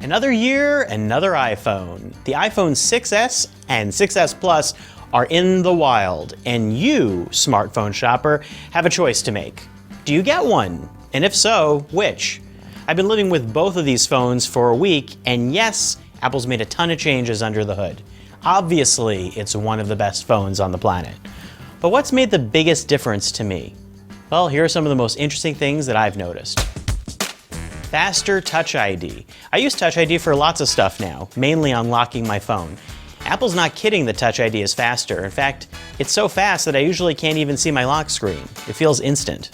Another year, another iPhone. The iPhone 6S and 6S Plus are in the wild, and you, smartphone shopper, have a choice to make. Do you get one? And if so, which? I've been living with both of these phones for a week, and yes, Apple's made a ton of changes under the hood. Obviously, it's one of the best phones on the planet. But what's made the biggest difference to me? Well, here are some of the most interesting things that I've noticed. Faster Touch ID. I use Touch ID for lots of stuff now, mainly unlocking my phone. Apple's not kidding that Touch ID is faster. In fact, it's so fast that I usually can't even see my lock screen. It feels instant.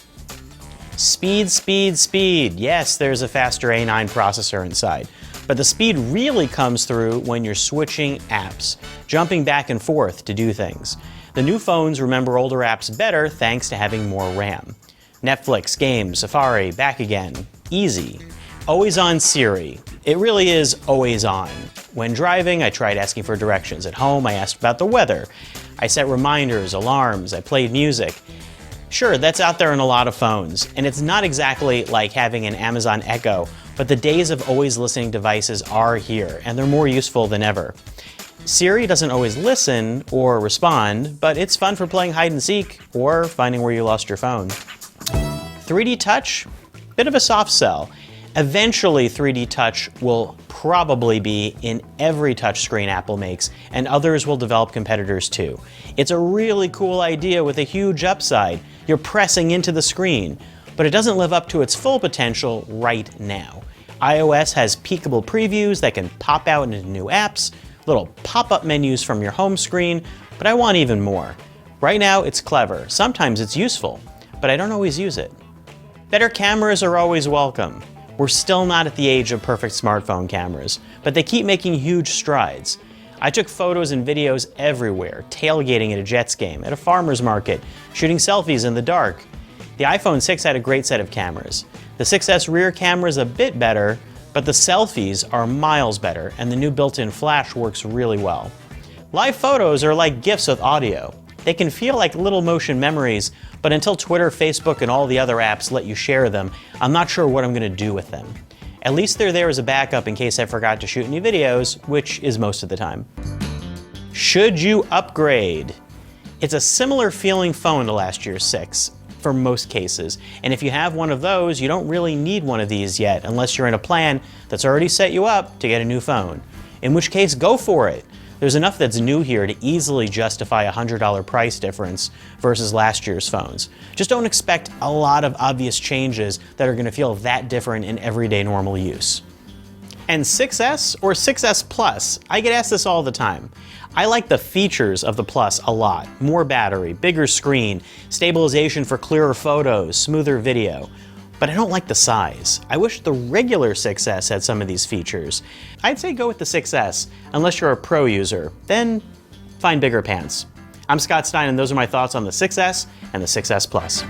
Speed, speed, speed. Yes, there's a faster A9 processor inside. But the speed really comes through when you're switching apps, jumping back and forth to do things. The new phones remember older apps better thanks to having more RAM. Netflix, games, Safari, back again. Easy. Always on Siri. It really is always on. When driving, I tried asking for directions. At home, I asked about the weather. I set reminders, alarms, I played music. Sure, that's out there in a lot of phones, and it's not exactly like having an Amazon Echo, but the days of always listening devices are here, and they're more useful than ever. Siri doesn't always listen or respond, but it's fun for playing hide and seek or finding where you lost your phone. 3D Touch? Bit of a soft sell. Eventually 3D Touch will probably be in every touchscreen Apple makes, and others will develop competitors too. It's a really cool idea with a huge upside. You're pressing into the screen, but it doesn't live up to its full potential right now. iOS has peekable previews that can pop out into new apps, little pop-up menus from your home screen, but I want even more. Right now it's clever, sometimes it's useful, but I don't always use it. Better cameras are always welcome. We're still not at the age of perfect smartphone cameras, but they keep making huge strides. I took photos and videos everywhere, tailgating at a Jets game, at a farmer's market, shooting selfies in the dark. The iPhone 6 had a great set of cameras. The 6S rear camera is a bit better, but the selfies are miles better, and the new built-in flash works really well. Live photos are like GIFs with audio. They can feel like little motion memories, but until Twitter, Facebook, and all the other apps let you share them, I'm not sure what I'm going to do with them. At least they're there as a backup in case I forgot to shoot any videos, which is most of the time. Should you upgrade? It's a similar feeling phone to last year's 6, for most cases, and if you have one of those, you don't really need one of these yet, unless you're in a plan that's already set you up to get a new phone. In which case, go for it. There's enough that's new here to easily justify a $100 price difference versus last year's phones. Just don't expect a lot of obvious changes that are going to feel that different in everyday normal use. And 6S or 6S Plus? I get asked this all the time. I like the features of the Plus a lot. More battery, bigger screen, stabilization for clearer photos, smoother video. But I don't like the size. I wish the regular 6S had some of these features. I'd say go with the 6S, unless you're a pro user. Then find bigger pants. I'm Scott Stein, and those are my thoughts on the 6S and the 6S Plus.